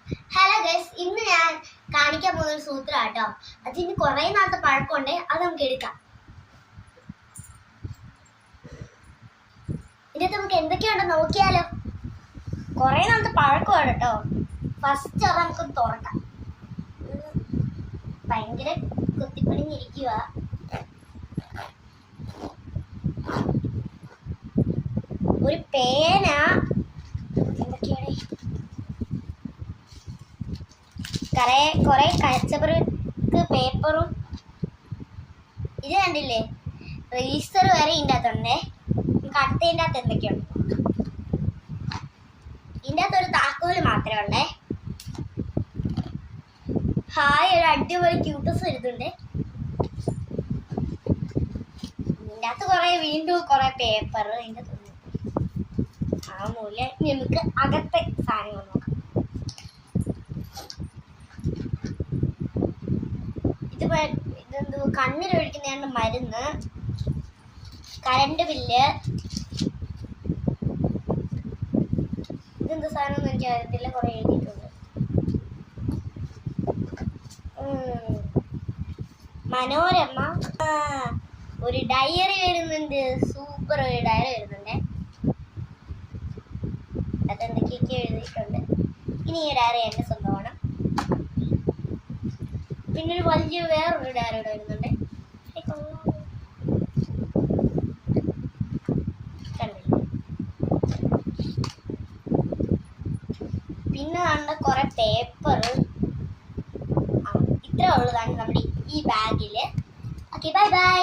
Hello guys, ഇന്ന് ഞാൻ കാണിക്കാൻ പോകുന്ന ഒരു സൂത്രം കേട്ടോ. അതിന് കുറെ നാളത്തെ പഴക്കമുണ്ട്, അത് നമുക്ക് എടുക്കാം. ഇതിനകത്ത് നമുക്ക് എന്തൊക്കെയുണ്ടെന്ന് നോക്കിയാലോ. കുറെ നാളത്തെ പഴക്കമാണ് കേട്ടോ. ഫസ്റ്റ് അത് നമുക്ക് തുറക്കാം. ഭയങ്കര കുത്തിപ്പണിഞ്ഞിരിക്കുക. ഒരു പേന, എന്തൊക്കെയാണ് കുറെ കച്ചവർക്ക് പേപ്പറും, ഇത് കണ്ടില്ലേ രജിസ്റ്റർ വരെ ഇതിൻ്റെ അകത്തുണ്ടേ. നമുക്ക് അടുത്തതിൻ്റെ അകത്ത് എന്തൊക്കെയുണ്ട്. ഇതിൻ്റെ അകത്ത് ഒരു താക്കോല് മാത്രമേ ഉള്ളേ. ഹായ്, ഒരു അടിപൊളി ക്യൂട്ടസ് വരുന്നുണ്ട്. ഇതിൻ്റെ അകത്ത് വീണ്ടും കുറെ പേപ്പർ. ഇതിൻ്റെ അകത്ത് ആ മൂല്യം. നമുക്ക് അകത്തെ സാധനങ്ങൾ നോക്കാം. ഇതെന്തോ കണ്ണിലൊഴിക്കുന്നതാണ് മരുന്ന്, കറണ്ട് ബില്ല്. ഇതെന്ത് സാധനം എനിക്ക് അറിയത്തില്ല, കുറെ എഴുതിയിട്ടുണ്ട്. മനോരമ, ഒരു ഡയറി വരുന്നുണ്ട്. സൂപ്പർ ഒരു ഡയറി വരുന്നുണ്ട്. അതെന്തൊക്കെയൊക്കെ എഴുതിയിട്ടുണ്ട്. ഇനി ഈ ഡയറി എൻ്റെ സ്വന്തമാണ്. പിന്നെ ഒരു വലിയ വേറൊരു ഡയറി ഇവിടെ വരുന്നുണ്ട്. പിന്നെ കണ്ട കുറെ പേപ്പർ. ഇത്ര ഉള്ളതാണ് നമ്മുടെ ഈ ബാഗില്. Okay, bye bye.